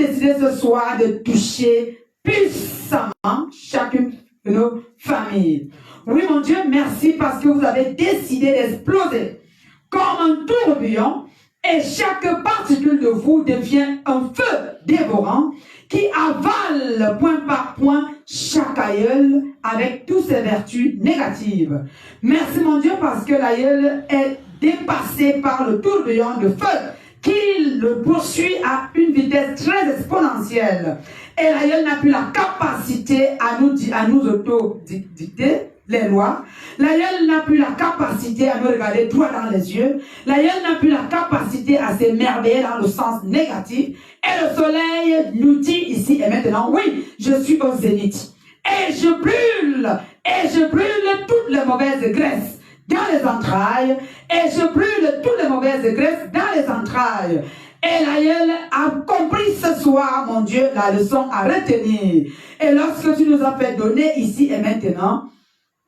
décidé ce soir de toucher puissamment chacune de nos familles. Oui, mon Dieu, merci parce que vous avez décidé d'exploser comme un tourbillon et chaque particule de vous devient un feu dévorant qui avale point par point chaque aïeul avec toutes ses vertus négatives. Merci, mon Dieu, parce que l'aïeul est dépassé par le tourbillon de feu qui le poursuit à une vitesse très exponentielle. Et l'aïeul n'a plus la capacité à nous auto-dicter les lois. L'aïeul n'a plus la capacité à nous regarder droit dans les yeux. L'aïeul n'a plus la capacité à s'émerveiller dans le sens négatif. Et le soleil nous dit ici et maintenant, oui, je suis au zénith. Et je brûle toutes les mauvaises graisses dans les entrailles. Et je brûle toutes les mauvaises graisses dans les entrailles. Et l'aïeul a compris ce soir, mon Dieu, la leçon à retenir. Et lorsque tu nous as fait donner ici et maintenant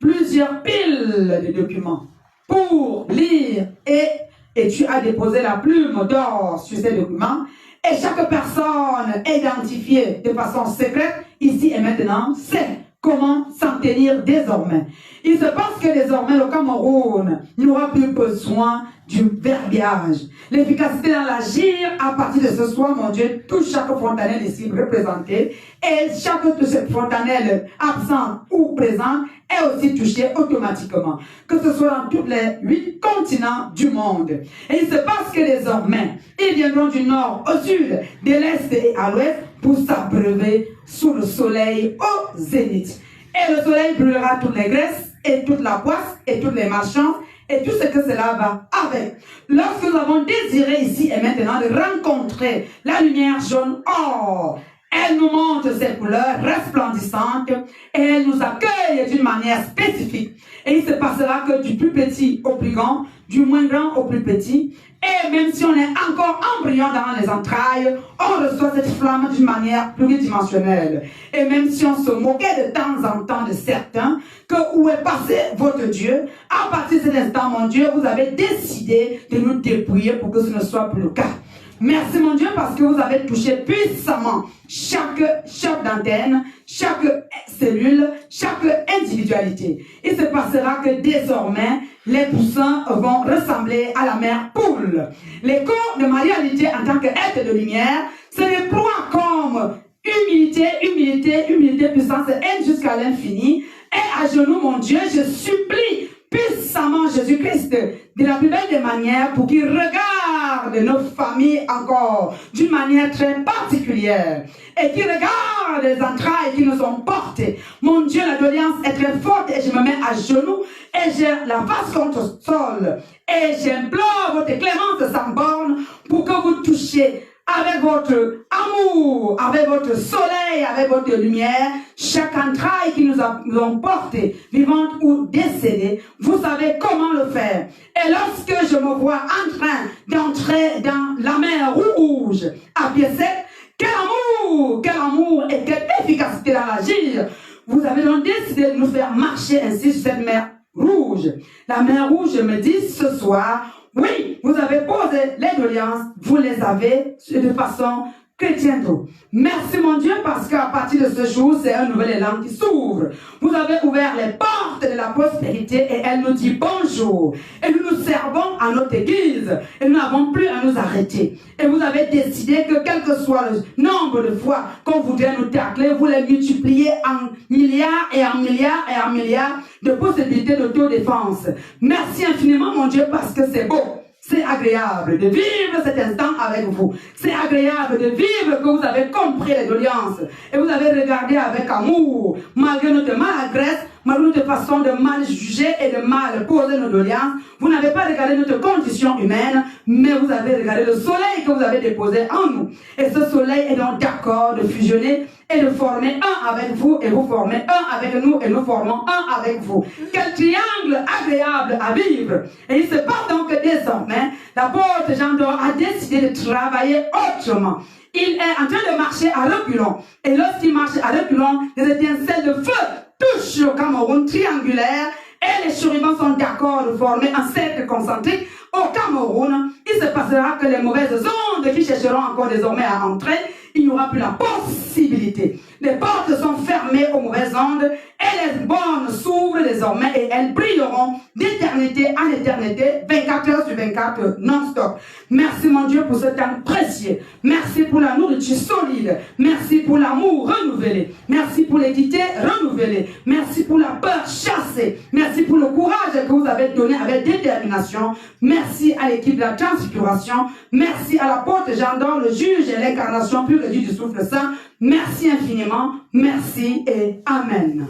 plusieurs piles de documents pour lire et tu as déposé la plume d'or sur ces documents et chaque personne identifiée de façon secrète ici et maintenant sait comment s'en tenir désormais. Il se passe que désormais le Cameroun n'aura plus besoin du verbiage. L'efficacité dans l'agir à partir de ce soir, mon Dieu, touche chaque fontanelle ici représentée et chaque de ces fontanelles absente ou présente est aussi touchée automatiquement. Que ce soit dans tous les 8 continents du monde. Et il se passe que désormais, ils viendront du nord au sud, de l'est et à l'ouest pour s'abreuver sous le soleil au zénith. Et le soleil brûlera toutes les graisses et toute la poisse et toutes les marchands et tout ce que cela va avec. Lorsque nous avons désiré ici et maintenant de rencontrer la lumière jaune or, elle nous montre ses couleurs resplendissantes et elle nous accueille d'une manière spécifique. Et il se passera que du plus petit au plus grand, du moins grand au plus petit, et même si on est encore embryon dans les entrailles, on reçoit cette flamme d'une manière pluridimensionnelle. Et même si on se moquait de temps en temps de certains, que où est passé votre Dieu, à partir de cet instant, mon Dieu, vous avez décidé de nous dépouiller pour que ce ne soit plus le cas. Merci mon Dieu parce que vous avez touché puissamment chaque d'antenne, chaque cellule, chaque individualité. Il se passera que désormais, les poussins vont ressembler à la mère poule. Les corps de Marie-Alité en tant qu'être de lumière se déploient comme humilité, humilité, humilité, puissance, haine jusqu'à l'infini. Et à genoux, mon Dieu, je supplie puissamment Jésus-Christ de la plus belle des manières pour qu'il regarde nos familles encore d'une manière très particulière et qu'il regarde les entrailles qui nous ont portées. Mon Dieu, la doléance est très forte et je me mets à genoux et j'ai la face contre le sol et j'implore votre clémence sans borne pour que vous touchiez avec votre amour, avec votre soleil, avec votre lumière, chaque entraille qui nous ont porté, vivante ou décédée, vous savez comment le faire. Et lorsque je me vois en train d'entrer dans la mer rouge à pied sec, quel amour et quelle efficacité dans l'agir. Vous avez donc décidé de nous faire marcher ainsi sur cette mer rouge. La mer rouge me dit ce soir, oui, vous avez posé les doléances, vous les avez de façon chrétienne. Merci mon Dieu parce qu'à partir de ce jour, c'est un nouvel élan qui s'ouvre. Vous avez ouvert les portes de la prospérité et elle nous dit bonjour. Et nous nous servons à notre église et nous n'avons plus à nous arrêter. Et vous avez décidé que quel que soit le nombre de fois qu'on voudrait nous tacler, vous les multipliez en milliards et en milliards et en milliards de possibilités d'autodéfense. Merci infiniment mon Dieu parce que c'est beau. C'est agréable de vivre cet instant avec vous. C'est agréable de vivre que vous avez compris les doléances. Et vous avez regardé avec amour, malgré notre maladresse, malgré notre façon de mal juger et de mal poser nos doléances. Vous n'avez pas regardé notre condition humaine, mais vous avez regardé le soleil que vous avez déposé en nous. Et ce soleil est donc d'accord de fusionner et de former un avec vous, et vous formez un avec nous, et nous formons un avec vous. Quel triangle agréable à vivre. Et il se passe donc que désormais, l'apôtre Jean d'Or a décidé de travailler autrement. Il est en train de marcher à reculons. Et lorsqu'il marche à reculons, les étincelles de feu touchent le Cameroun triangulaire, et les chérubins sont d'accord de former un cercle concentrique au Cameroun. Il se passera que les mauvaises ondes qui chercheront encore désormais à entrer, il n'y aura plus la possibilité. Les portes sont fermées aux mauvaises ondes et les bonnes s'ouvrent désormais et elles brilleront d'éternité en éternité, 24 heures sur 24 non-stop. Merci mon Dieu pour ce temps précieux. Merci pour la nourriture solide. Merci pour l'amour renouvelé. Merci pour l'équité renouvelée. Merci pour la peur chassée. Merci pour le courage que vous avez donné avec détermination. Merci à l'équipe de la transfiguration. Merci à l'apôtre Jean d'Or, le juge et l'incarnation pure et du souffle saint. Merci infiniment. Merci et Amen.